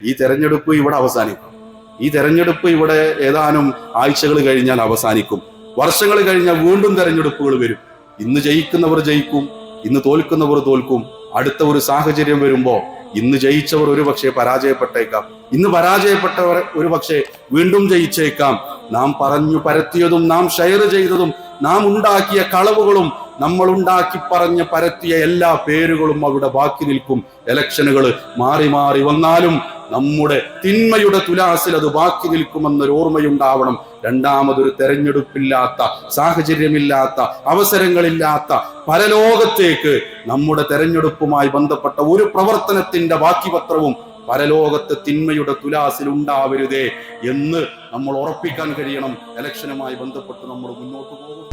ഈ തെരഞ്ഞെടുപ്പ് ഇവിടെ അവസാനിക്കും. ഈ തെരഞ്ഞെടുപ്പ് ഇവിടെ ഏതാനും ആഴ്ചകൾ കഴിഞ്ഞാൽ അവസാനിക്കും. വർഷങ്ങൾ കഴിഞ്ഞാൽ വീണ്ടും തെരഞ്ഞെടുപ്പുകൾ വരും. ഇന്ന് ജയിക്കുന്നവർ ജയിക്കും, ഇന്ന് തോൽക്കുന്നവർ തോൽക്കും. അടുത്ത ഒരു സാഹചര്യം വരുമ്പോ ഇന്ന് ജയിച്ചവർ ഒരുപക്ഷെ പരാജയപ്പെട്ടേക്കാം, ഇന്ന് പരാജയപ്പെട്ടവർ ഒരുപക്ഷെ വീണ്ടും ജയിച്ചേക്കാം. നാം പറഞ്ഞു പരത്തിയതും നാം ഷെയർ ചെയ്തതും നാം ഉണ്ടാക്കിയ കളവുകളും നമ്മൾ ഉണ്ടാക്കി പറഞ്ഞ് പരത്തിയ എല്ലാ പേരുകളും അവിടെ ബാക്കി നിൽക്കും. ഇലക്ഷനുകൾ മാറി മാറി വന്നാലും നമ്മുടെ തിന്മയുടെ തുലാസിൽ അത് ബാക്കി നിൽക്കുമെന്നൊരു ഓർമ്മയുണ്ടാവണം. രണ്ടാമതൊരു തെരഞ്ഞെടുപ്പില്ലാത്ത, സാഹചര്യമില്ലാത്ത, അവസരങ്ങളില്ലാത്ത പരലോകത്തേക്ക് നമ്മുടെ തെരഞ്ഞെടുപ്പുമായി ബന്ധപ്പെട്ട ഒരു പ്രവർത്തനത്തിന്റെ ബാക്കി പത്രവും പരലോകത്തെ തിന്മയുടെ തുലാസിൽ ഉണ്ടാവരുതേ എന്ന് നമ്മൾ ഉറപ്പിക്കാൻ കഴിയണം. ഇലക്ഷനുമായി ബന്ധപ്പെട്ട് നമ്മൾ മുന്നോട്ട് പോകും.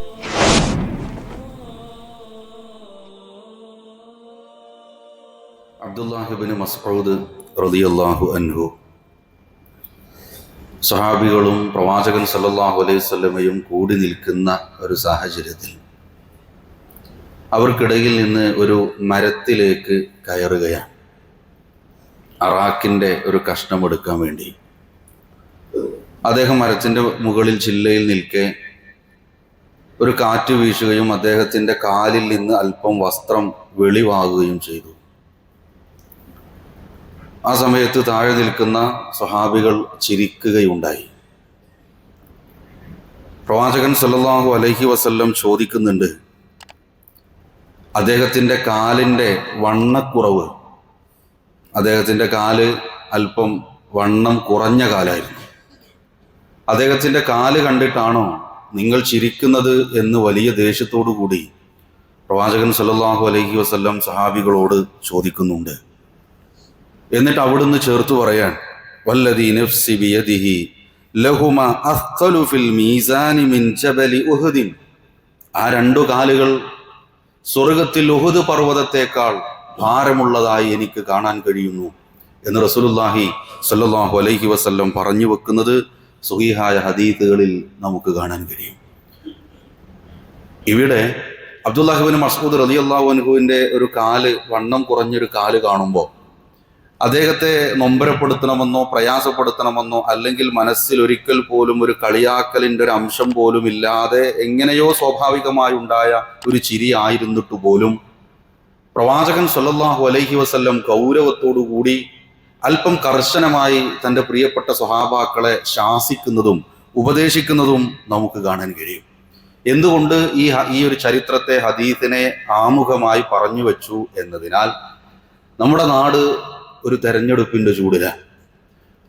അബ്ദുല്ലാഹി ഇബ്നു മസ്ഊദ് റളിയല്ലാഹു അൻഹു സഹാബികളും പ്രവാചകൻ സല്ലല്ലാഹു അലൈഹി വസല്ലമയും കൂടി നിൽക്കുന്ന ഒരു സാഹചര്യത്തിൽ അവർക്കിടയിൽ നിന്ന് ഒരു മരത്തിലേക്ക് കയറുകയാണ്. അറാക്കിൻ്റെ ഒരു കഷ്ണം എടുക്കാൻ വേണ്ടി അദ്ദേഹം മരത്തിൻ്റെ മുകളിൽ ചില്ലയിൽ നിൽക്കെ ഒരു കാറ്റ് വീശുകയും അദ്ദേഹത്തിൻ്റെ കാലിൽ നിന്ന് അല്പം വസ്ത്രം വെളിവാകുകയും ചെയ്തു. ആ സമയത്ത് താഴെ നിൽക്കുന്ന സ്വഹാബികൾ ചിരിക്കുകയുണ്ടായി. പ്രവാചകൻ സല്ലല്ലാഹു അലൈഹി വസല്ലം ചോദിക്കുന്നുണ്ട്, അദ്ദേഹത്തിൻ്റെ കാലിൻ്റെ വണ്ണക്കുറവ്, അദ്ദേഹത്തിൻ്റെ കാല് അല്പം വണ്ണം കുറഞ്ഞ കാലായിരുന്നു, അദ്ദേഹത്തിൻ്റെ കാല് കണ്ടിട്ടാണോ നിങ്ങൾ ചിരിക്കുന്നത് എന്ന് വലിയ ദേഷ്യത്തോടു കൂടി പ്രവാചകൻ സല്ലല്ലാഹു അലൈഹി വസല്ലം സഹാബികളോട് ചോദിക്കുന്നുണ്ട്. എന്നിട്ട് അവിടുന്ന് ചേർത്ത് പറയാൻ, വല്ലദീ നഫ്സി ബിയദിഹി ലഹുമ അസ്ഖലു ഫിൽ മീസാനി മിൻ ജബലി ഉഹുദിൻ, ആ രണ്ടു കാലുകൾ സ്വർഗത്തിൽ ഉഹുദ് പർവ്വതത്തേക്കാൾ ഭാരമുള്ളതായി എനിക്ക് കാണാൻ കഴിയുന്നു എന്ന് റസൂലുള്ളാഹി സ്വല്ലല്ലാഹു അലൈഹി വസല്ലം പറഞ്ഞു വെക്കുന്നത് സ്വഹീഹായ ഹദീസുകളിൽ നമുക്ക് കാണാൻ കഴിയും. ഇവിടെ അബ്ദുല്ലാഹി ഇബ്നു മസ്ഊദ് റളിയല്ലാഹു അൻഹുവിൻ്റെ ഒരു കാല്, വണ്ണം കുറഞ്ഞൊരു കാല് കാണുമ്പോൾ അദ്ദേഹത്തെ നൊമ്പരപ്പെടുത്തണമെന്നോ പ്രയാസപ്പെടുത്തണമെന്നോ അല്ലെങ്കിൽ മനസ്സിൽ ഒരിക്കൽ പോലും ഒരു കളിയാക്കലിൻ്റെ ഒരു അംശം പോലും ഇല്ലാതെ എങ്ങനെയോ സ്വാഭാവികമായി ഉണ്ടായ ഒരു ചിരി ആയിരുന്നിട്ട് പോലും പ്രവാചകൻ സല്ലല്ലാഹു അലൈഹി വസല്ലം ഗൗരവത്തോടു കൂടി അല്പം കർശനമായി തൻ്റെ പ്രിയപ്പെട്ട സ്വഹാബാക്കളെ ശാസിക്കുന്നതും ഉപദേശിക്കുന്നതും നമുക്ക് കാണാൻ കഴിയും. എന്തുകൊണ്ട് ഈ ഒരു ചരിത്രത്തെ, ഹദീസിനെ ആമുഖമായി പറഞ്ഞു വെച്ചു എന്നതിനാൽ നമ്മുടെ നാട് ഒരു തെരഞ്ഞെടുപ്പിൻ്റെ ചൂടിലാണ്.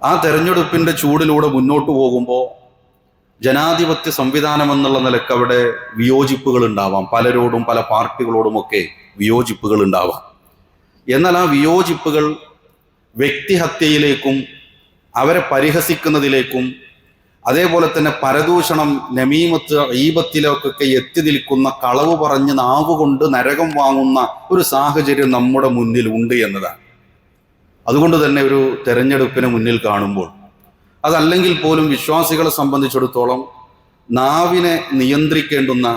ആ തെരഞ്ഞെടുപ്പിൻ്റെ ചൂടിലൂടെ മുന്നോട്ട് പോകുമ്പോൾ ജനാധിപത്യ സംവിധാനം എന്നുള്ള നിലക്ക് അവിടെ വിയോജിപ്പുകൾ ഉണ്ടാവാം, പലരോടും പല പാർട്ടികളോടുമൊക്കെ വിയോജിപ്പുകൾ ഉണ്ടാവാം. എന്നാൽ ആ വിയോജിപ്പുകൾ വ്യക്തിഹത്യയിലേക്കും അവരെ പരിഹസിക്കുന്നതിലേക്കും അതേപോലെ തന്നെ പരദൂഷണം, നമീമത്ത്, ഈബത്തിലേക്കൊക്കെ എത്തി നിൽക്കുന്ന, കളവ് പറഞ്ഞ് നാവുകൊണ്ട് നരകം വാങ്ങുന്ന ഒരു സാഹചര്യം നമ്മുടെ മുന്നിൽ ഉണ്ട് എന്നതാണ്. അതുകൊണ്ട് തന്നെ ഒരു തെരഞ്ഞെടുപ്പിനെ മുന്നിൽ കാണുമ്പോൾ, അതല്ലെങ്കിൽ പോലും വിശ്വാസികളെ സംബന്ധിച്ചിടത്തോളം നാവിനെ നിയന്ത്രിക്കേണ്ടുന്ന,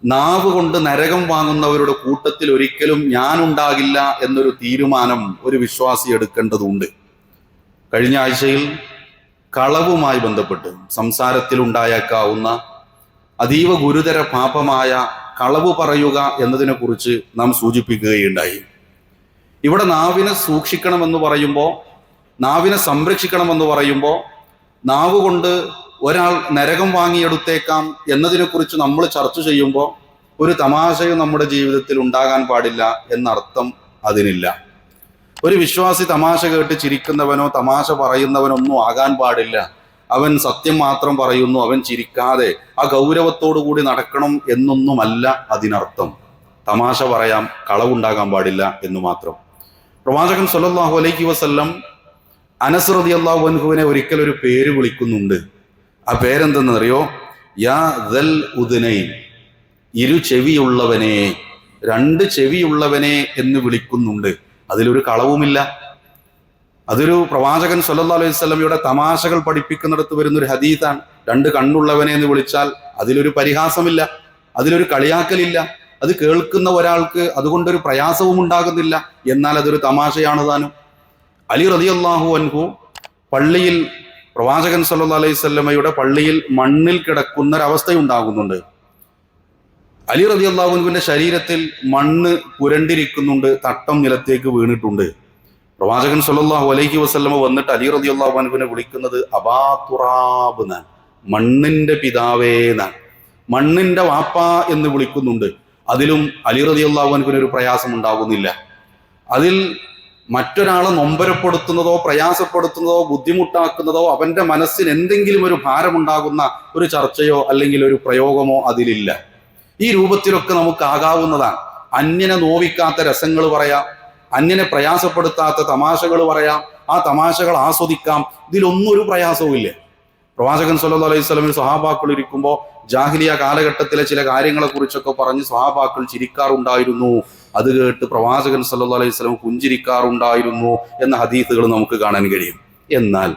നാവ് കൊണ്ട് നരകം വാങ്ങുന്നവരുടെ കൂട്ടത്തിൽ ഒരിക്കലും ഞാനുണ്ടാകില്ല എന്നൊരു തീരുമാനം ഒരു വിശ്വാസി എടുക്കേണ്ടതുണ്ട്. കഴിഞ്ഞ ആഴ്ചയിൽ കളവുമായി ബന്ധപ്പെട്ട് സംസാരത്തിൽ ഉണ്ടായേക്കാവുന്ന അതീവ ഗുരുതര പാപമായ കളവ് പറയുക എന്നതിനെക്കുറിച്ച് നാം സൂചിപ്പിക്കുകയുണ്ടായി. ഇവിടെ നാവിനെ സൂക്ഷിക്കണമെന്ന് പറയുമ്പോൾ, നാവിനെ സംരക്ഷിക്കണമെന്ന് പറയുമ്പോൾ, നാവ് കൊണ്ട് ഒരാൾ നരകം വാങ്ങിയെടുത്തേക്കാം എന്നതിനെക്കുറിച്ച് നമ്മൾ ചർച്ച ചെയ്യുമ്പോൾ ഒരു തമാശയും നമ്മുടെ ജീവിതത്തിൽ ഉണ്ടാകാൻ പാടില്ല എന്നർത്ഥം അതിനില്ല. ഒരു വിശ്വാസി തമാശ കേട്ട് ചിരിക്കുന്നവനോ തമാശ പറയുന്നവനോ ഒന്നും ആകാൻ പാടില്ല. അവൻ സത്യം മാത്രം പറയുന്നു, അവൻ ചിരിക്കാതെ ആ ഗൗരവത്തോടു കൂടി നടക്കണം എന്നൊന്നുമല്ല അതിനർത്ഥം. തമാശ പറയാം, കളവുണ്ടാകാൻ പാടില്ല എന്ന് മാത്രം. പ്രവാചകൻ സല്ലല്ലാഹു അലൈഹി വസല്ലം അനസ് റളിയല്ലാഹു അൻഹുവിനെ ഒരിക്കൽ ഒരു പേര് വിളിക്കുന്നുണ്ട്. ആ പേരെന്തെന്നറിയോ? യാ ദൽ ഉദ്നൈൻ, ഇരു ചെവിയുള്ളവനെ, രണ്ട് ചെവിയുള്ളവനെ എന്ന് വിളിക്കുന്നുണ്ട്. അതിലൊരു കളവുമില്ല. അതൊരു പ്രവാചകൻ സല്ലല്ലാഹു അലൈഹി വസല്ലമയുടെ തമാശകൾ പഠിപ്പിക്കുന്നിടത്ത് വരുന്നൊരു ഹദീസാണ്. രണ്ട് കണ്ണുള്ളവനെ എന്ന് വിളിച്ചാൽ അതിലൊരു പരിഹാസമില്ല, അതിലൊരു കളിയാക്കലില്ല. അത് കേൾക്കുന്ന ഒരാൾക്ക് അതുകൊണ്ടൊരു പ്രയാസവും ഉണ്ടാകുന്നില്ല. എന്നാൽ അതൊരു തമാശയാണ് താനും. അലി റളിയല്ലാഹു അൻഹു പള്ളിയിൽ പ്രവാചകൻ സല്ലല്ലാഹു അലൈഹി വസല്ലമയുടെ പള്ളിയിൽ മണ്ണിൽ കിടക്കുന്ന ഒരവസ്ഥയുണ്ടാകുന്നുണ്ട്. അലി റളിയല്ലാഹു അൻഹുവിന്റെ ശരീരത്തിൽ മണ്ണ് പുരണ്ടിരിക്കുന്നുണ്ട്, തട്ടം നിലത്തേക്ക് വീണിട്ടുണ്ട്. പ്രവാചകൻ സല്ലല്ലാഹു അലൈഹി വസല്ലമ വന്നിട്ട് അലി റളിയല്ലാഹു അൻഹുവിനെ വിളിക്കുന്നത് അബാ തുറാബ് എന്നാണ്, മണ്ണിന്റെ പിതാവേ എന്നാണ്, മണ്ണിന്റെ വാപ്പ എന്ന് വിളിക്കുന്നുണ്ട്. അതിലും അലി റളിയല്ലാഹു അൻഹുവിന് ഒരു പ്രയാസം ഉണ്ടാകുന്നില്ല. അതിൽ മറ്റൊരാളെ നൊമ്പരപ്പെടുത്തുന്നതോ പ്രയാസപ്പെടുത്തുന്നതോ ബുദ്ധിമുട്ടാക്കുന്നതോ അവന്റെ മനസ്സിന് എന്തെങ്കിലും ഒരു ഭാരമുണ്ടാകുന്ന ഒരു ചർച്ചയോ അല്ലെങ്കിൽ ഒരു പ്രയോഗമോ അതിലില്ല. ഈ രൂപത്തിലൊക്കെ നമുക്ക് ആകാവുന്നതാണ്. അന്യനെ നോവിക്കാത്ത രസങ്ങൾ പറയാം, അന്യനെ പ്രയാസപ്പെടുത്താത്ത തമാശകൾ പറയാം, ആ തമാശകൾ ആസ്വദിക്കാം. ഇതിലൊന്നും ഒരു പ്രയാസവും ഇല്ല. പ്രവാചകൻ സല്ലല്ലാഹു അലൈഹി വസല്ലമയിൽ സ്വഹാബാക്കൾ ഇരിക്കുമ്പോൾ ജാഹിലിയ കാലഘട്ടത്തിലെ ചില കാര്യങ്ങളെ കുറിച്ചൊക്കെ പറഞ്ഞ് സ്വഹാബാക്കൾ ചിരിക്കാറുണ്ടായിരുന്നു. അത് കേട്ട് പ്രവാചകൻ സല്ലല്ലാഹു അലൈഹി വസല്ലം പുഞ്ചിരിക്കാറുണ്ടായിരുന്നു എന്ന ഹദീസുകൾ നമുക്ക് കാണാൻ കഴിയും. എന്നാൽ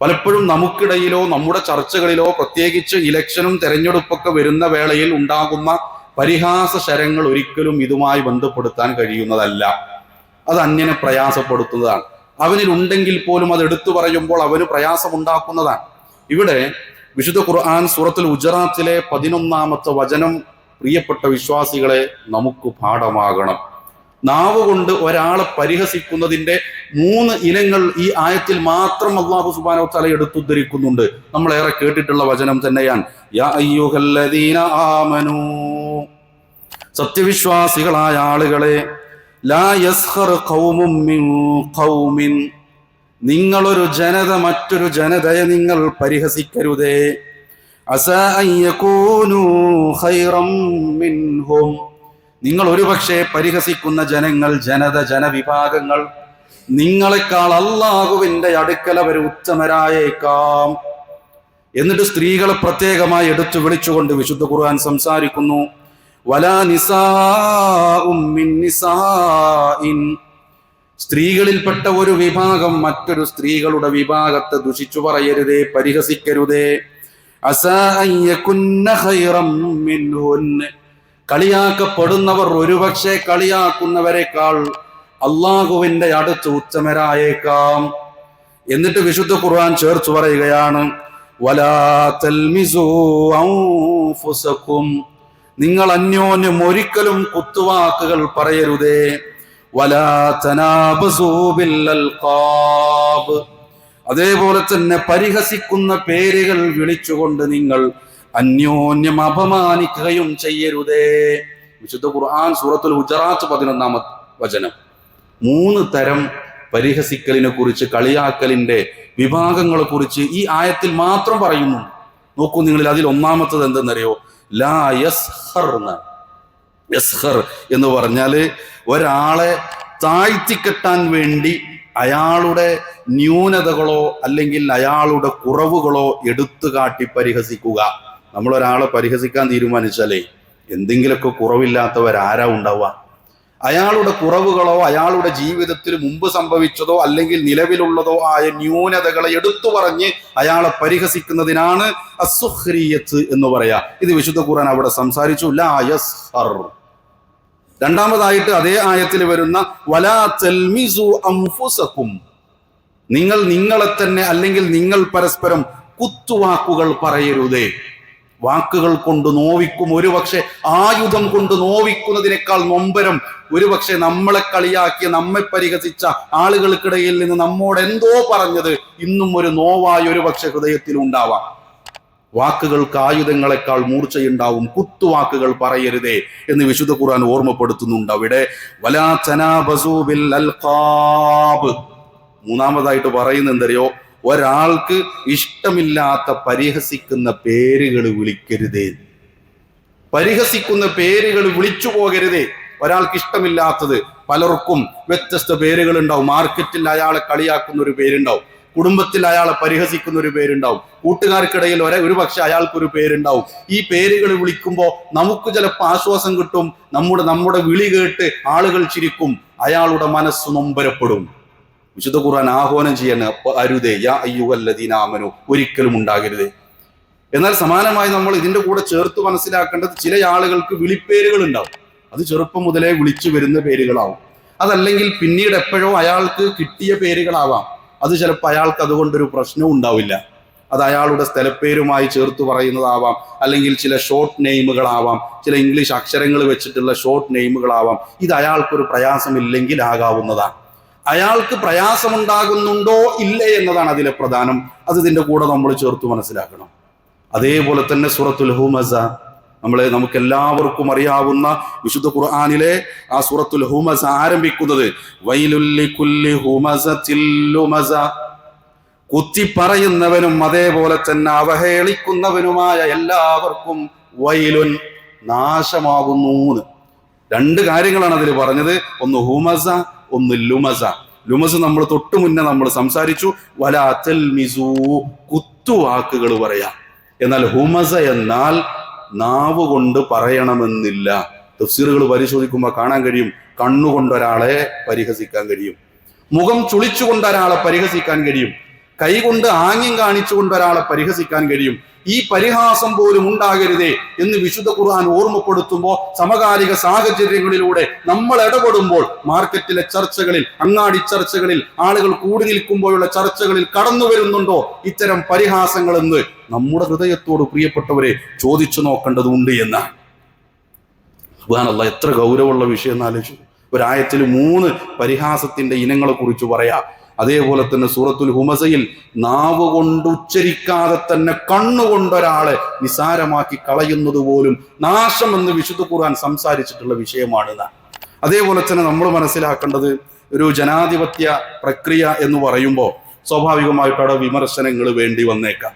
പലപ്പോഴും നമുക്കിടയിലോ നമ്മുടെ ചർച്ചകളിലോ പ്രത്യേകിച്ച് ഇലക്ഷനും തെരഞ്ഞെടുപ്പൊക്കെ വരുന്ന വേളയിൽ ഉണ്ടാകുന്ന പരിഹാസ ശരങ്ങൾ ഒരിക്കലും ഇതുമായി ബന്ധപ്പെടുത്താൻ കഴിയുന്നതല്ല. അത് അന്യനെ പ്രയാസപ്പെടുത്തുന്നതാണ്. അവനിലുണ്ടെങ്കിൽ പോലും അത് എടുത്തു പറയുമ്പോൾ അവന് പ്രയാസമുണ്ടാക്കുന്നതാണ്. ഇവിടെ വിശുദ്ധ ഖുർആൻ സൂറത്തുൽ ഹുജറാത്തിലെ 11-ാമത്തെ വചനം പ്രിയപ്പെട്ട വിശ്വാസികളെ നമുക്ക് പാഠമാകണം. നാവ് കൊണ്ട് ഒരാളെ പരിഹസിക്കുന്നതിന്റെ 3 ഇനങ്ങൾ ഈ ആയത്തിൽ മാത്രം അല്ലാഹു സുബ്ഹാനഹു വ തആല എടുത്തുദ്ധരിക്കുന്നുണ്ട്. നമ്മൾ ഏറെ കേട്ടിട്ടുള്ള വചനം തന്നെയാണ്. യാ അയ്യുഹല്ലദീന ആമനൂ, സത്യവിശ്വാസികളായ ആളുകളെ, ലാ യസ്ഖർ ഖൗമും മിൻ ഖൗമിൻ, നിങ്ങളൊരു ജനത മറ്റൊരു ജനതയെ നിങ്ങൾ പരിഹസിക്കരുതേ. അസാ അൻ യകൂനൂ ഖൈറം മിൻഹും, നിങ്ങൾ ഒരുപക്ഷെ പരിഹസിക്കുന്ന ജനങ്ങൾ, ജനവിഭാഗങ്ങൾ നിങ്ങളെക്കാൾ അല്ലാഹുവിന്റെ അടുക്കൽ അവർ ഉത്തമരായേക്കാം. എന്നിട്ട് സ്ത്രീകളെ പ്രത്യേകമായി എടുത്തു വിളിച്ചുകൊണ്ട് വിശുദ്ധ ഖുർആൻ സംസാരിക്കുന്നു. വലാ നിസാഉം മിൻ നിസാഇൻ, സ്ത്രീകളിൽപ്പെട്ട ഒരു വിഭാഗം മറ്റൊരു സ്ത്രീകളുടെ വിഭാഗത്തെ ദുഷിച്ചു പറയരുതേ, പരിഹസിക്കരുതേ. അസാ അൻ യകുന്ന ഖൈറം മിൻഹുന്ന, കളിയാക്കപ്പെടുന്നവർ ഒരുപക്ഷെ കളിയാക്കുന്നവരെക്കാൾ അള്ളാഹുവിന്റെ അടുത്ത് ഉത്തമരായേക്കാം. എന്നിട്ട് വിശുദ്ധ ഖുർആൻ ചേർത്ത് പറയുകയാണ്, വലാ തൽമിസൂ അൻഫുസകും, നിങ്ങൾ അന്യോന്യം ഒരിക്കലും കുത്തുവാക്കുകൾ പറയരുതേ. വലാ തനാബസൂ ബിൽ അൽഖാബ്, അതേപോലെ തന്നെ പരിഹസിക്കുന്ന പേരുകൾ വിളിച്ചുകൊണ്ട് നിങ്ങൾ അന്യോന്യം അപമാനിക്കുകയും ചെയ്യരുതേ. വിശുദ്ധ ഖുർആൻ സൂറത്തുൽ ഹുജറാത്ത് 11-ാമത്തെ വചനം 3 തരം പരിഹസിക്കലിനെ കുറിച്ച്, കളിയാക്കലിന്റെ വിഭാഗങ്ങളെ കുറിച്ച് ഈ ആയത്തിൽ മാത്രം പറയുന്നു. നോക്കൂ നിങ്ങൾ, അതിൽ 1-ാമത്തത് എന്തെന്നറിയോ? ലാ യസ്ഖർ. യസ്ഖർ എന്ന് പറഞ്ഞാല് ഒരാളെ താഴ്ത്തിക്കെട്ടാൻ വേണ്ടി അയാളുടെ ന്യൂനതകളോ അല്ലെങ്കിൽ അയാളുടെ കുറവുകളോ എടുത്തു കാട്ടി പരിഹസിക്കുക. നമ്മളൊരാളെ പരിഹസിക്കാൻ തീരുമാനിച്ചാലേ എന്തെങ്കിലുമൊക്കെ കുറവില്ലാത്തവരാരാ ഉണ്ടാവുക? അയാളുടെ കുറവുകളോ അയാളുടെ ജീവിതത്തിൽ മുമ്പ് സംഭവിച്ചതോ അല്ലെങ്കിൽ നിലവിലുള്ളതോ ആയ ന്യൂനതകളെ എടുത്തു പറഞ്ഞ് അയാളെ പരിഹസിക്കുന്നതിനാണ് അസ്സുഖ്രിയത്ത് എന്ന് പറയാ. ഇത് വിശുദ്ധ ഖുർആൻ അവിടെ സംസാരിച്ചു. ലാ യസ്ഖർ. 2-ാമതായിട്ട് അതേ ആയത്തിൽ വരുന്ന വലാ തൽമിസു അൻഫുസകും, നിങ്ങൾ നിങ്ങളെ തന്നെ അല്ലെങ്കിൽ നിങ്ങൾ പരസ്പരം കുത്തുവാക്കുകൾ പറയരുതേ. വാക്കുകൾ കൊണ്ട് നോവിക്കും, ഒരുപക്ഷെ ആയുധം കൊണ്ട് നോവിക്കുന്നതിനേക്കാൾ നൊമ്പരം ഒരുപക്ഷെ നമ്മളെ കളിയാക്കിയ, നമ്മെ പരിഹസിച്ച ആളുകൾക്കിടയിൽ നിന്ന് നമ്മോട് എന്തോ പറഞ്ഞത് ഇന്നും ഒരു നോവായി ഒരുപക്ഷെ ഹൃദയത്തിൽ ഉണ്ടാവാം. വാക്കുകൾക്ക് ആയുധങ്ങളെക്കാൾ മൂർച്ചയുണ്ടാവും. കുത്തുവാക്കുകൾ പറയരുതേ എന്ന് വിശുദ്ധ ഖുർആൻ ഓർമ്മപ്പെടുത്തുന്നുണ്ട്. അവിടെ വലാ തനാബസൂ ബിൽ അൽഖാബ്. 3-ാമതായിട്ട് പറയുന്നത് എന്തറിയോ? ഒരാൾക്ക് ഇഷ്ടമില്ലാത്ത പരിഹസിക്കുന്ന പേരുകൾ വിളിക്കരുതേ. പരിഹസിക്കുന്ന പേരുകൾ വിളിച്ചു പോകരുതേ. ഒരാൾക്ക് ഇഷ്ടമില്ലാത്തത്, പലർക്കും വ്യത്യസ്ത പേരുകൾ ഉണ്ടാവും. മാർക്കറ്റിൽ അയാളെ കളിയാക്കുന്ന ഒരു പേരുണ്ടാവും, കുടുംബത്തിൽ അയാളെ പരിഹസിക്കുന്ന ഒരു പേരുണ്ടാവും, കൂട്ടുകാർക്കിടയിൽ ഒരുപക്ഷെ അയാൾക്കൊരു പേരുണ്ടാവും. ഈ പേരുകൾ വിളിക്കുമ്പോൾ നമുക്ക് ചിലപ്പോൾ ആശ്വാസം കിട്ടും. നമ്മുടെ വിളി കേട്ട് ആളുകൾ ചിരിക്കും, അയാളുടെ മനസ്സ് നൊമ്പരപ്പെടും. വിശുദ്ധ ഖുർആൻ ആഹ്വാനം ചെയ്യാൻ അരുതേ. യാ അയ്യുഹല്ലദീന ആമനൂ, ഒരിക്കലും ഉണ്ടാകരുതേ. എന്നാൽ സമാനമായി നമ്മൾ ഇതിന്റെ കൂടെ ചേർത്ത് മനസ്സിലാക്കേണ്ടത്, ചില ആളുകൾക്ക് വിളിപ്പേരുകൾ ഉണ്ടാവും. അത് ചെറുപ്പം മുതലേ വിളിച്ചു വരുന്ന പേരുകളാവും. അതല്ലെങ്കിൽ പിന്നീട് എപ്പോഴോ അയാൾക്ക് കിട്ടിയ പേരുകളാവാം. അത് ചിലപ്പോൾ അയാൾക്ക് അതുകൊണ്ടൊരു പ്രശ്നവും ഉണ്ടാവില്ല. അത് അയാളുടെ സ്ഥലപ്പേരുമായി ചേർത്ത് പറയുന്നതാവാം, അല്ലെങ്കിൽ ചില ഷോർട്ട് നെയിമുകളാവാം, ചില ഇംഗ്ലീഷ് അക്ഷരങ്ങൾ വെച്ചിട്ടുള്ള ഷോർട്ട് നെയിമുകളാവാം. ഇത് അയാൾക്കൊരു പ്രയാസമില്ലെങ്കിൽ ആകാവുന്നതാണ്. അയാൾക്ക് പ്രയാസമുണ്ടാകുന്നുണ്ടോ ഇല്ലേ എന്നതാണ് അതിലെ പ്രധാനം. അത് ഇതിന്റെ കൂടെ നമ്മൾ ചേർത്ത് മനസ്സിലാക്കണം. അതേപോലെ തന്നെ സൂറത്തുൽ ഹുമസ, നമുക്ക് എല്ലാവർക്കും അറിയാവുന്ന വിശുദ്ധ ഖുർആനിലെ ആ സൂറത്തുൽ ഹുമസ ആരംഭിക്കുന്നത് വൈലുൽ ലികുല്ലി ഹുമസത്തിൽ ലുമസ, കുത്തി പറയുന്നവനും അതേപോലെ തന്നെ അവഹേളിക്കുന്നവനുമായ എല്ലാവർക്കും വൈലുൻ, നാശമാകുന്നു. രണ്ട് കാര്യങ്ങളാണ് അതിൽ പറഞ്ഞത്. ഒന്ന് ഹുമസ, ഒന്ന് ലുമസ. ലുമസ് നമ്മൾ തൊട്ടു മുന്നേ നമ്മൾ സംസാരിച്ചു. വലാ തൽമിസൂ, കുത്തുവാക്കുകൾ പറയാം. എന്നാൽ ഹുമസ എന്നാൽ നാവ് കൊണ്ട് പറയണമെന്നില്ല. തഫ്സീറുകൾ പരിശോധിക്കുമ്പോൾ കാണാൻ കഴിയും, കണ്ണുകൊണ്ടൊരാളെ പരിഹസിക്കാൻ കഴിയും, മുഖം ചുളിച്ചുകൊണ്ട് ഒരാളെ പരിഹസിക്കാൻ കഴിയും, കൈകൊണ്ട് ആംഗ്യം കാണിച്ചുകൊണ്ട് ഒരാളെ പരിഹസിക്കാൻ കഴിയും. ഈ പരിഹാസം പോലും ഉണ്ടാകരുതേ എന്ന് വിശുദ്ധ ഖുർആൻ ഓർമ്മപ്പെടുത്തുമ്പോൾ, സമകാലിക സാഹചര്യങ്ങളിലൂടെ നമ്മൾ ഇടപെടുമ്പോൾ, മാർക്കറ്റിലെ ചർച്ചകളിൽ, അങ്ങാടി ചർച്ചകളിൽ, ആളുകൾ കൂടി നിൽക്കുമ്പോഴുള്ള ചർച്ചകളിൽ കടന്നു വരുന്നുണ്ടോ ഇത്തരം പരിഹാസങ്ങൾ എന്ന് നമ്മുടെ ഹൃദയത്തോട് പ്രിയപ്പെട്ടവരെ ചോദിച്ചു നോക്കേണ്ടതുണ്ട് എന്നാണ്. സുബ്ഹാനല്ലാഹ്, എത്ര ഗൗരവമുള്ള വിഷയം എന്നാലോചിച്ചു. ഒരായത്തിൽ 3 പരിഹാസത്തിന്റെ ഇനങ്ങളെ കുറിച്ച് പറയാം. അതേപോലെ തന്നെ സൂറത്തുൽ ഹുമസയിൽ നാവ് കൊണ്ട് ഉച്ചരിക്കാതെ തന്നെ കണ്ണുകൊണ്ടൊരാളെ നിസാരമാക്കി കളയുന്നത് പോലും നാശമെന്ന് വിശുദ്ധ ഖുർആൻ സംസാരിച്ചിട്ടുള്ള വിഷയമാണ്. അതേപോലെ തന്നെ നമ്മൾ മനസ്സിലാക്കേണ്ടത്, ഒരു ജനാധിപത്യ പ്രക്രിയ എന്ന് പറയുമ്പോൾ സ്വാഭാവികമായിട്ടും അവിടെ വിമർശനങ്ങൾ വേണ്ടി വന്നേക്കാം.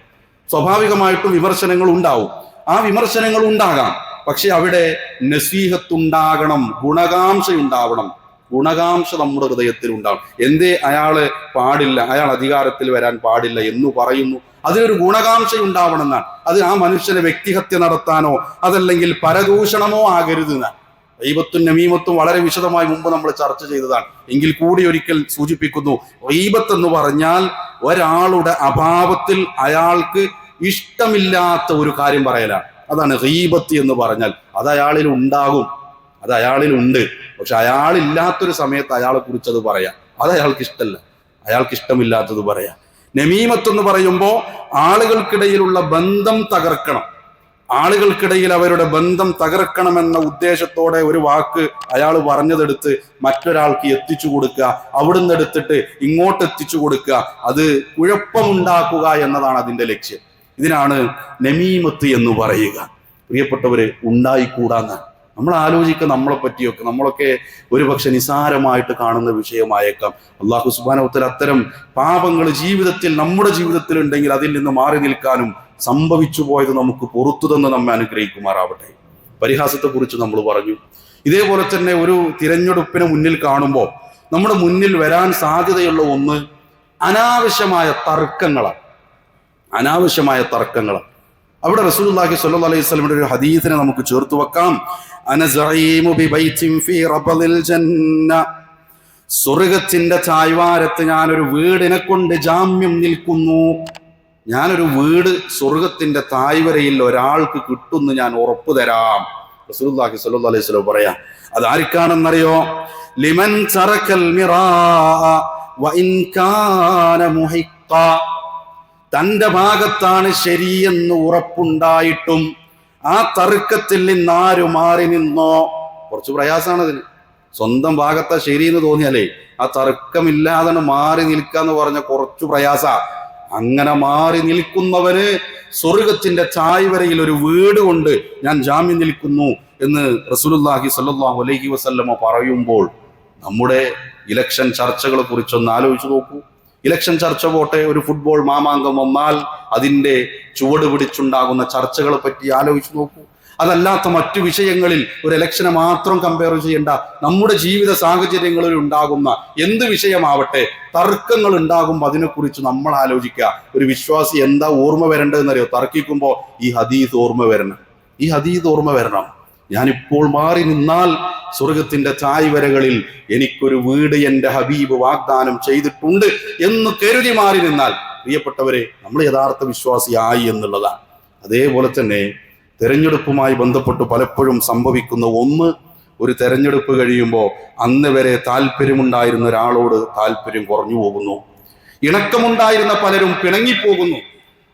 സ്വാഭാവികമായിട്ടും വിമർശനങ്ങൾ ഉണ്ടാവും. ആ വിമർശനങ്ങൾ ഉണ്ടാകാം. പക്ഷെ അവിടെ നസീഹത്തുണ്ടാകണം, ഗുണകാംക്ഷയുണ്ടാവണം. ഗുണകാംക്ഷ നമ്മുടെ ഹൃദയത്തിൽ ഉണ്ടാവും. എന്തേ അയാള് പാടില്ല, അയാൾ അധികാരത്തിൽ വരാൻ പാടില്ല എന്ന് പറയുന്നു, അതിനൊരു ഗുണകാംക്ഷ ഉണ്ടാവണം എന്നാണ്. അത് ആ മനുഷ്യനെ വ്യക്തിഹത്യ നടത്താനോ അതല്ലെങ്കിൽ പരദൂഷണമോ ആകരുത് എന്നാണ്. ഗീബത്തും നമീമത്തും വളരെ വിശദമായി മുമ്പ് നമ്മൾ ചർച്ച ചെയ്തതാണ്. എങ്കിൽ കൂടി ഒരിക്കൽ സൂചിപ്പിക്കുന്നു, ഗീബത്ത് എന്ന് പറഞ്ഞാൽ ഒരാളുടെ അഭാവത്തിൽ അയാൾക്ക് ഇഷ്ടമില്ലാത്ത ഒരു കാര്യം പറയലാണ്. അതാണ് ഗീബത്ത് എന്ന് പറഞ്ഞാൽ. അത് അയാളിൽ ഉണ്ടാകും, അത് അയാളിലുണ്ട്. പക്ഷെ അയാളില്ലാത്തൊരു സമയത്ത് അയാളെ കുറിച്ച് അത് പറയാം. അത് അയാൾക്ക് ഇഷ്ടമല്ല, അയാൾക്ക് ഇഷ്ടമില്ലാത്തത് പറയാം. നമീമത്ത് എന്ന് പറയുമ്പോൾ ആളുകൾക്കിടയിലുള്ള ബന്ധം തകർക്കണം, ആളുകൾക്കിടയിൽ അവരുടെ ബന്ധം തകർക്കണമെന്ന ഉദ്ദേശത്തോടെ ഒരു വാക്ക് അയാൾ പറഞ്ഞതെടുത്ത് മറ്റൊരാൾക്ക് എത്തിച്ചു കൊടുക്കുക, അവിടുന്ന് എടുത്തിട്ട് ഇങ്ങോട്ട് എത്തിച്ചു കൊടുക്കുക, അത് കുഴപ്പമുണ്ടാക്കുക എന്നതാണ് അതിന്റെ ലക്ഷ്യം. ഇതിനാണ് നമീമത്ത് എന്ന് പറയുക. പ്രിയപ്പെട്ടവരെ, ഉണ്ടായിക്കൂടാന്നാണ്. നമ്മൾ ആലോചിക്കുക, നമ്മളെ പറ്റിയൊക്കെ നമ്മളൊക്കെ ഒരുപക്ഷെ നിസാരമായിട്ട് കാണുന്ന വിഷയമായേക്കാം. അള്ളാഹു സുബ്ഹാനഹു വ തആല അത്തരം പാപങ്ങൾ ജീവിതത്തിൽ, നമ്മുടെ ജീവിതത്തിൽ ഉണ്ടെങ്കിൽ അതിൽ നിന്ന് മാറി നിൽക്കാനും സംഭവിച്ചു പോയത് നമുക്ക് പുറത്തു തന്ന് നമ്മെ അനുഗ്രഹിക്കുമാറാവട്ടെ. പരിഹാസത്തെ കുറിച്ച് നമ്മൾ പറഞ്ഞു. ഇതേപോലെ തന്നെ ഒരു തിരഞ്ഞെടുപ്പിനെ മുന്നിൽ കാണുമ്പോൾ നമ്മുടെ മുന്നിൽ വരാൻ സാധ്യതയുള്ള ഒന്ന് അനാവശ്യമായ തർക്കങ്ങളാണ്. അനാവശ്യമായ തർക്കങ്ങളാണ്. അവിടെ റസൂലുള്ളാഹി സ്വല്ലല്ലാഹു അലൈഹി വസല്ലമയുടെ ഒരു ഹദീസിനെ നമുക്ക് ചേർത്ത് വെക്കാം. അന സഈമു ബിബൈതിൻ ഫീ റബലിൽ ജന്ന, സ്വർഗ്ഗത്തിന്റെ ചായ്വാരത്ത് ഞാനൊരു വീടിനെ കൊണ്ട് ജാമ്യം നിൽക്കുന്നു. ഞാനൊരു വീട് സ്വർഗ്ഗത്തിന്റെ തായ്വരയിൽ ഒരാൾക്ക് കിട്ടുന്നു, ഞാൻ ഉറപ്പു തരാം. റസൂലുള്ളാഹി സ്വല്ലല്ലാഹു അലൈഹി വസല്ലം പറയാ. അത് ആർക്കാണെന്നറിയോ? ലിമൻ തറക്കൽ മിറാ വഇൻ കാന മുഹിഖ, തന്റെ ഭാഗത്താണ് ശരിയെന്ന് ഉറപ്പുണ്ടായിട്ടും ആ തർക്കത്തിൽ നിന്നാരു മാറി നിന്നോ. കുറച്ച് പ്രയാസമാണ് അതിന്. സ്വന്തം ഭാഗത്താ ശരിയെന്ന് തോന്നിയാലേ ആ തർക്കമില്ലാതെ മാറി നിൽക്കാന്ന് പറഞ്ഞ കുറച്ചു പ്രയാസ. അങ്ങനെ മാറി നിൽക്കുന്നവന് സ്വർഗത്തിന്റെ ചായ്വരയിൽ ഒരു വീട് കൊണ്ട് ഞാൻ ജാമ്യം നിൽക്കുന്നു എന്ന് റസൂലുള്ളാഹി സ്വല്ലല്ലാഹു അലൈഹി വസല്ലമ പറയുമ്പോൾ നമ്മുടെ ഇലക്ഷൻ ചർച്ചകളെ കുറിച്ചൊന്ന് ആലോചിച്ച് നോക്കൂ. ഇലക്ഷൻ ചർച്ച പോട്ടെ, ഒരു ഫുട്ബോൾ മാമാങ്കം വന്നാൽ അതിൻ്റെ ചുവട് പിടിച്ചുണ്ടാകുന്ന ചർച്ചകളെ പറ്റി ആലോചിച്ച് നോക്കൂ. അതല്ലാത്ത മറ്റു വിഷയങ്ങളിൽ ഒരു ഇലക്ഷനെ മാത്രം കമ്പയർ ചെയ്യേണ്ട, നമ്മുടെ ജീവിത സാഹചര്യങ്ങളിൽ ഉണ്ടാകുന്ന എന്ത് വിഷയമാവട്ടെ, തർക്കങ്ങൾ ഉണ്ടാകുമ്പോൾ അതിനെക്കുറിച്ച് നമ്മൾ ആലോചിക്കുക. ഒരു വിശ്വാസി എന്താ ഓർമ്മ വരേണ്ടതെന്നറിയോ? തർക്കിക്കുമ്പോൾ ഈ ഹദീസ് ഓർമ്മ വരണം, ഈ ഹദീസ് ഓർമ്മ വരണം. ഞാനിപ്പോൾ മാറി നിന്നാൽ സ്വർഗത്തിന്റെ ചായ്വരകളിൽ എനിക്കൊരു വീട് എൻ്റെ ഹബീബ് വാഗ്ദാനം ചെയ്തിട്ടുണ്ട് എന്ന് കരുതി മാറി നിന്നാൽ, പ്രിയപ്പെട്ടവരെ, നമ്മൾ യഥാർത്ഥ വിശ്വാസിയായി എന്നുള്ളതാണ്. അതേപോലെ തന്നെ തെരഞ്ഞെടുപ്പുമായി ബന്ധപ്പെട്ട് പലപ്പോഴും സംഭവിക്കുന്ന ഒന്ന്, ഒരു തെരഞ്ഞെടുപ്പ് കഴിയുമ്പോൾ അന്ന് വരെ താല്പര്യമുണ്ടായിരുന്ന ഒരാളോട് താല്പര്യം കുറഞ്ഞു പോകുന്നു. ഇണക്കമുണ്ടായിരുന്ന പലരും പിണങ്ങിപ്പോകുന്നു.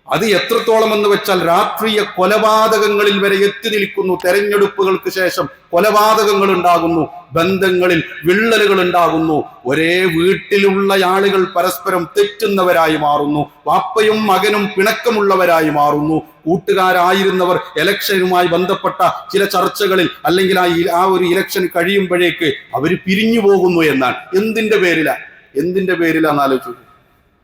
അത് എത്രത്തോളം എന്ന് വെച്ചാൽ രാഷ്ട്രീയ കൊലപാതകങ്ങളിൽ വരെ എത്തി നിൽക്കുന്നു. തെരഞ്ഞെടുപ്പുകൾക്ക് ശേഷം കൊലപാതകങ്ങൾ ഉണ്ടാകുന്നു, ബന്ധങ്ങളിൽ വിള്ളലുകൾ ഉണ്ടാകുന്നു, ഒരേ വീട്ടിലുള്ള ആളുകൾ പരസ്പരം തെറ്റുന്നവരായി മാറുന്നു, വാപ്പയും മകനും പിണക്കമുള്ളവരായി മാറുന്നു. കൂട്ടുകാരായിരുന്നവർ ഇലക്ഷനുമായി ബന്ധപ്പെട്ട ചില ചർച്ചകളിൽ അല്ലെങ്കിൽ ആ ഒരു ഇലക്ഷൻ കഴിയുമ്പോഴേക്ക് അവർ പിരിഞ്ഞു പോകുന്നു. എന്നാൽ എന്തിന്റെ പേരിലാന്ന് ആലോചിച്ചു.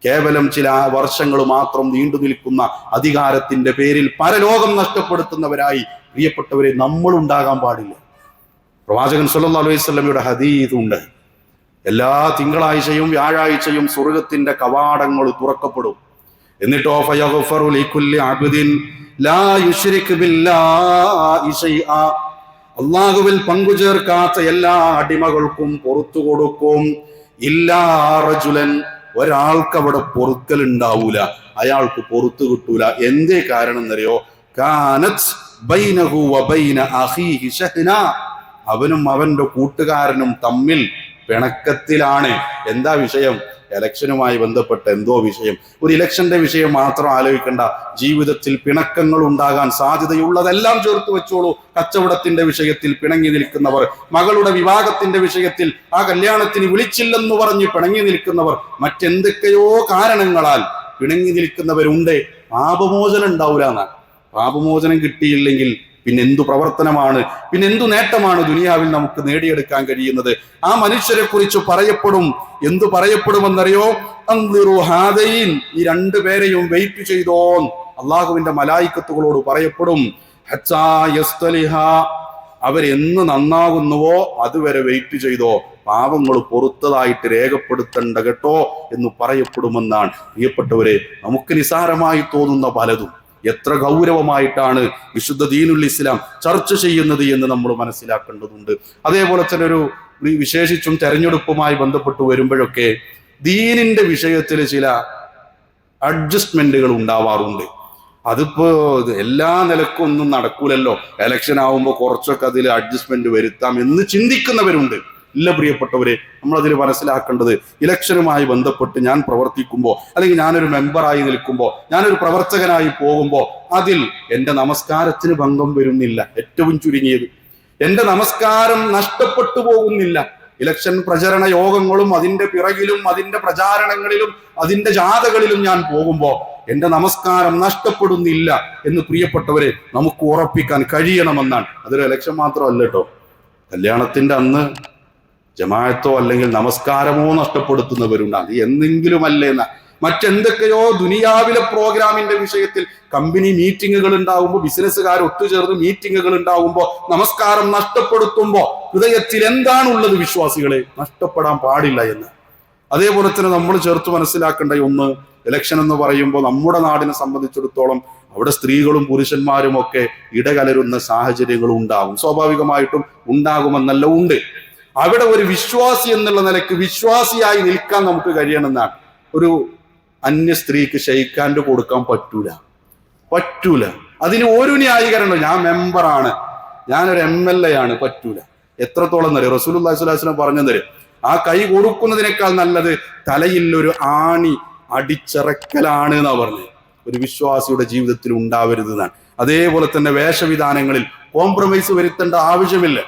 കേവലം ചില വർഷങ്ങൾ മാത്രം നീണ്ടു നിൽക്കുന്ന അധികാരത്തിന്റെ പേരിൽ പരലോകം നഷ്ടപ്പെടുത്തുന്നവരായി പ്രിയപ്പെട്ടവരെ നമ്മൾ ഉണ്ടാകാൻ പാടില്ല. പ്രവാചകൻ സല്ലല്ലാഹു അലൈഹി വസല്ലമയുടെ ഹദീസ് ഉണ്ട്, എല്ലാ തിങ്കളാഴ്ചയും വ്യാഴാഴ്ചയും സ്വർഗത്തിന്റെ കവാടങ്ങൾ തുറക്കപ്പെടും. എന്നിട്ടോ ഫയഗ്ഫറു ലികുല്ലി അബ്ദിൻ ലാ യുശ്രിക് ബില്ലാഹി ശൈആ, അല്ലാഹുവിൽ പങ്കുചേർക്കാത്ത എല്ലാ അടിമകൾക്കും പുറത്തു കൊടുക്കും. ഇല്ലാ റജുലൻ, ഒരാൾക്ക് അവിടെ പൊറുക്കൽ ഉണ്ടാവൂല, അയാൾക്ക് പുറത്തു കിട്ടൂല. എന്തേ കാരണം എന്നറിയോ? കാനത് ബൈനഹു വബൈന അഖീഹി ശഹ്നാ, അവനും അവന്റെ കൂട്ടുകാരനും തമ്മിൽ പിണക്കത്തിലാണ്. എന്താ വിഷയം? ഇലക്ഷനുമായി ബന്ധപ്പെട്ട എന്തോ വിഷയം. ഒരു ഇലക്ഷന്റെ വിഷയം മാത്രം ആലോചിക്കേണ്ട, ജീവിതത്തിൽ പിണക്കങ്ങൾ ഉണ്ടാകാൻ സാധ്യതയുള്ളതെല്ലാം ചേർത്ത് വെച്ചോളൂ. കച്ചവടത്തിന്റെ വിഷയത്തിൽ പിണങ്ങി നിൽക്കുന്നവർ, മകളുടെ വിവാഹത്തിന്റെ വിഷയത്തിൽ ആ കല്യാണത്തിന് വിളിച്ചില്ലെന്ന് പറഞ്ഞ് പിണങ്ങി നിൽക്കുന്നവർ, മറ്റെന്തൊക്കെയോ കാരണങ്ങളാൽ പിണങ്ങി നിൽക്കുന്നവരുണ്ട്. പാപമോചനം ഉണ്ടാവൂല എന്നാണ്. പാപമോചനം കിട്ടിയില്ലെങ്കിൽ പിന്നെന്തു പ്രവർത്തനമാണ്, പിന്നെന്തു നേട്ടമാണ് ദുനിയാവിൽ നമുക്ക് നേടിയെടുക്കാൻ കഴിയുന്നത്? ആ മനുഷ്യരെ കുറിച്ച് പറയപ്പെടും. എന്തു പറയപ്പെടുമെന്നറിയോ? അൻദിറു ഹാദൈൻ, ഈ രണ്ടുപേരെയും വെയിറ്റ് ചെയ്തോ. അള്ളാഹുവിന്റെ മലായിക്കത്തുകളോട് പറയപ്പെടും. ഹത്താ യസ്തലിഹാ, അവരെന്ന് നന്നാകുന്നുവോ അതുവരെ വെയിറ്റ് ചെയ്തോ, പാവങ്ങൾ പൊറുത്തതായിട്ട് രേഖപ്പെടുത്തണ്ട കേട്ടോ എന്ന് പറയപ്പെടുമെന്നാണ്. പ്രിയപ്പെട്ടവരെ, നമുക്ക് നിസാരമായി തോന്നുന്ന പലതും എത്ര ഗൗരവമായിട്ടാണ് വിശുദ്ധ ദീനുൽ ഇസ്ലാം ചർച്ച ചെയ്യുന്നത് എന്ന് നമ്മൾ മനസ്സിലാക്കേണ്ടതുണ്ട്. അതേപോലെ തന്നെ ഒരു വിശേഷിച്ചും തെരഞ്ഞെടുപ്പുമായി ബന്ധപ്പെട്ട് വരുമ്പോഴൊക്കെ ദീനിന്റെ വിഷയത്തിൽ ചില അഡ്ജസ്റ്റ്മെന്റുകൾ ഉണ്ടാവാറുണ്ട്. അതിപ്പോ എല്ലാ നിലക്കും ഒന്നും നടക്കൂലല്ലോ, എലക്ഷൻ ആവുമ്പോൾ കുറച്ചൊക്കെ അതിൽ അഡ്ജസ്റ്റ്മെന്റ് വരുത്താം എന്ന് ചിന്തിക്കുന്നവരുണ്ട്. ഇല്ല പ്രിയപ്പെട്ടവരെ, നമ്മളതിൽ മനസ്സിലാക്കേണ്ടത്, ഇലക്ഷനുമായി ബന്ധപ്പെട്ട് ഞാൻ പ്രവർത്തിക്കുമ്പോൾ അല്ലെങ്കിൽ ഞാനൊരു മെമ്പറായി നിൽക്കുമ്പോൾ, ഞാനൊരു പ്രവർത്തകനായി പോകുമ്പോൾ അതിൽ എൻ്റെ നമസ്കാരത്തിന് ഭംഗം വരുന്നില്ല. ഏറ്റവും ചുരുങ്ങിയത് എൻ്റെ നമസ്കാരം നഷ്ടപ്പെട്ടു പോകുന്നില്ല. ഇലക്ഷൻ പ്രചരണ യോഗങ്ങളും അതിന്റെ പിറകിലും അതിന്റെ പ്രചാരണങ്ങളിലും അതിന്റെ ജാഥകളിലും ഞാൻ പോകുമ്പോൾ എൻ്റെ നമസ്കാരം നഷ്ടപ്പെടുന്നില്ല എന്ന് പ്രിയപ്പെട്ടവരെ നമുക്ക് ഉറപ്പിക്കാൻ കഴിയണമെന്നാണ്. അതൊരു ഇലക്ഷൻ മാത്രമല്ല കേട്ടോ, കല്യാണത്തിന്റെ അന്ന് ജമാഅത്തോ അല്ലെങ്കിൽ നമസ്കാരമോ നഷ്ടപ്പെടുത്തുന്നവരുണ്ട്. അത് എന്തെങ്കിലും അല്ലേന്ന മറ്റെന്തൊക്കെയോ ദുനിയാവിലെ പ്രോഗ്രാമിന്റെ വിഷയത്തിൽ കമ്പനി മീറ്റിങ്ങുകൾ ഉണ്ടാവുമ്പോൾ, ബിസിനസ്സുകാർ ഒത്തുചേർന്ന് മീറ്റിങ്ങുകൾ ഉണ്ടാവുമ്പോൾ നമസ്കാരം നഷ്ടപ്പെടുത്തുമ്പോൾ ഹൃദയത്തിൽ എന്താണുള്ളത് വിശ്വാസികളെ? നഷ്ടപ്പെടാൻ പാടില്ല എന്ന്. അതേപോലെ തന്നെ നമ്മൾ ചേർത്ത് മനസ്സിലാക്കേണ്ട ഒന്ന്, ഇലക്ഷൻ എന്ന് പറയുമ്പോൾ നമ്മുടെ നാടിനെ സംബന്ധിച്ചിടത്തോളം അവിടെ സ്ത്രീകളും പുരുഷന്മാരും ഒക്കെ ഇടകലരുന്ന സാഹചര്യങ്ങളും ഉണ്ടാകും. സ്വാഭാവികമായിട്ടും ഉണ്ടാകുമെന്നല്ല, ഉണ്ട്. അവിടെ ഒരു വിശ്വാസി എന്നുള്ള നിലയ്ക്ക് വിശ്വാസിയായി നിൽക്കാൻ നമുക്ക് കഴിയണമെന്നാണ്. ഒരു അന്യ സ്ത്രീക്ക് ഷെയ്ക്കാൻഡ് കൊടുക്കാൻ പറ്റൂല. അതിന് ഒരു ന്യായീകരണം, ഞാൻ മെമ്പറാണ്, ഞാനൊരു MLA ആണ്, പറ്റൂല. എത്രത്തോളം തരും റസൂലുള്ളാഹി സ്വല്ലല്ലാഹു അലൈഹി വസല്ലം പറഞ്ഞു തരും, ആ കൈ കൊടുക്കുന്നതിനേക്കാൾ നല്ലത് തലയിൽ ഒരു ആണി അടിച്ചിറക്കലാണ് എന്നാ പറഞ്ഞത്. ഒരു വിശ്വാസിയുടെ ജീവിതത്തിൽ ഉണ്ടാവരുത് എന്നാണ്. അതേപോലെ തന്നെ വേഷവിധാനങ്ങളിൽ കോംപ്രമൈസ് വരുത്തേണ്ട ആവശ്യമില്ല.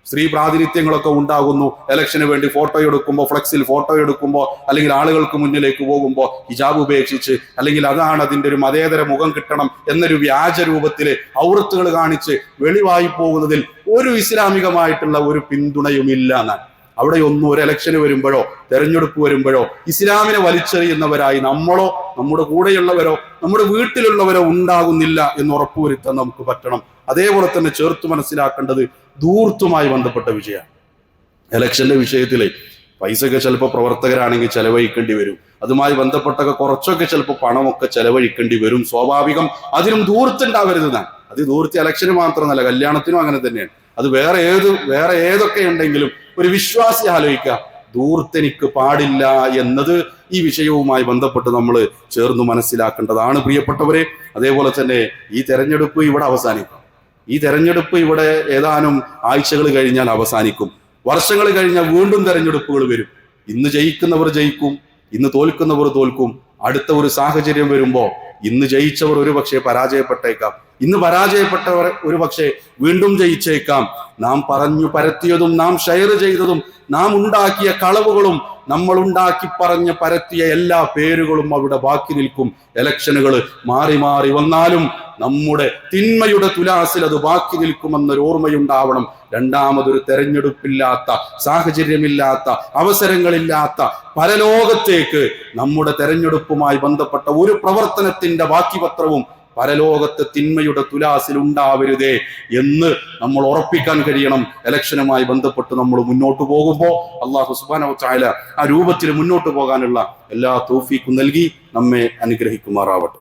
സ്ത്രീ പ്രാതിനിധ്യങ്ങളൊക്കെ ഉണ്ടാകുന്നു. ഇലക്ഷന് വേണ്ടി ഫോട്ടോ എടുക്കുമ്പോൾ, ഫ്ലെക്സിൽ ഫോട്ടോ എടുക്കുമ്പോൾ, അല്ലെങ്കിൽ ആളുകൾക്ക് മുന്നിലേക്ക് പോകുമ്പോൾ ഹിജാബ് ഉപേക്ഷിച്ച്, അല്ലെങ്കിൽ അതാണ് അതിൻ്റെ ഒരു മതേതര മുഖം കിട്ടണം എന്നൊരു വ്യാജ രൂപത്തില് ഔറത്തുകൾ കാണിച്ച് വെളിവായി പോകുന്നതിൽ ഒരു ഇസ്ലാമികമായിട്ടുള്ള ഒരു പിന്തുണയുമില്ല എന്നാണ്. അവിടെ ഒന്നും ഒരു ഇലക്ഷന് വരുമ്പോഴോ തെരഞ്ഞെടുപ്പ് വരുമ്പോഴോ ഇസ്ലാമിനെ വലിച്ചെറിയുന്നവരായി നമ്മളോ നമ്മുടെ കൂടെയുള്ളവരോ നമ്മുടെ വീട്ടിലുള്ളവരോ ഉണ്ടാകുന്നില്ല എന്ന് ഉറപ്പുവരുത്താൻ നമുക്ക് പറ്റണം. അതേപോലെ തന്നെ ചേർത്ത് മനസ്സിലാക്കേണ്ടത് ധൂർത്തുമായി ബന്ധപ്പെട്ട വിഷയമാണ്. ഇലക്ഷന്റെ വിഷയത്തിലെ പൈസയൊക്കെ ചിലപ്പോൾ പ്രവർത്തകരാണെങ്കിൽ ചെലവഴിക്കേണ്ടി വരും. അതുമായി ബന്ധപ്പെട്ടൊക്കെ കുറച്ചൊക്കെ ചിലപ്പോൾ പണമൊക്കെ ചെലവഴിക്കേണ്ടി വരും. സ്വാഭാവികം. അതിനും ധൂർത്തുണ്ടാവരുതെന്നാണ്. അത് ധൂർത്ത് ഇലക്ഷന് മാത്രമല്ല, കല്യാണത്തിനും അങ്ങനെ തന്നെയാണ്. അത് വേറെ ഏതൊക്കെ ഉണ്ടെങ്കിലും ഒരു വിശ്വാസി ആലോചിക്കുക, ധൂർത്തെനിക്ക് പാടില്ല എന്നത് ഈ വിഷയവുമായി ബന്ധപ്പെട്ട് നമ്മൾ ചേർന്ന് മനസ്സിലാക്കേണ്ടതാണ് പ്രിയപ്പെട്ടവരെ. അതേപോലെ തന്നെ ഈ തെരഞ്ഞെടുപ്പ് ഇവിടെ അവസാനിക്കാം. ഈ തെരഞ്ഞെടുപ്പ് ഇവിടെ ഏതാനും ആഴ്ചകൾ കഴിഞ്ഞാൽ അവസാനിക്കും. വർഷങ്ങൾ കഴിഞ്ഞാൽ വീണ്ടും തെരഞ്ഞെടുപ്പുകൾ വരും. ഇന്ന് ജയിക്കുന്നവർ ജയിക്കും, ഇന്ന് തോൽക്കുന്നവർ തോൽക്കും. അടുത്ത ഒരു സാഹചര്യം വരുമ്പോ ഇന്ന് ജയിച്ചവർ ഒരുപക്ഷെ പരാജയപ്പെട്ടേക്കാം, ഇന്ന് പരാജയപ്പെട്ടവർ ഒരുപക്ഷെ വീണ്ടും ജയിച്ചേക്കാം. നാം പറഞ്ഞു പരത്തിയതും നാം ഷെയർ ചെയ്തതും നാം ഉണ്ടാക്കിയ കളവുകളും നമ്മൾ ഉണ്ടാക്കി പറഞ്ഞ് പരത്തിയ എല്ലാ പേരുകളും അവിടെ ബാക്കി നിൽക്കും. ഇലക്ഷനുകൾ മാറി മാറി വന്നാലും നമ്മുടെ തിന്മയുടെ തുലാസിൽ അത് ബാക്കി നിൽക്കുമെന്നൊരു ഓർമ്മയുണ്ടാവണം. രണ്ടാമതൊരു തെരഞ്ഞെടുപ്പില്ലാത്ത, സാഹചര്യമില്ലാത്ത, അവസരങ്ങളില്ലാത്ത പരലോകത്തേക്ക് നമ്മുടെ തെരഞ്ഞെടുപ്പുമായി ബന്ധപ്പെട്ട ഒരു പ്രവർത്തനത്തിന്റെ ബാക്കി പത്രവും പരലോകത്തെ തിന്മയുടെ തുലാസിൽ ഉണ്ടാവരുതേ എന്ന് നമ്മൾ ഉറപ്പിക്കാൻ കഴിയണം. ഇലക്ഷനുമായി ബന്ധപ്പെട്ട് നമ്മൾ മുന്നോട്ട് പോകുമ്പോൾ അല്ലാഹു സുബ്ഹാനഹു വ തആല ആ രൂപത്തിൽ മുന്നോട്ട് പോകാനുള്ള എല്ലാ തൗഫീഖും നൽകി നമ്മെ അനുഗ്രഹിക്കുമാറാവട്ടെ.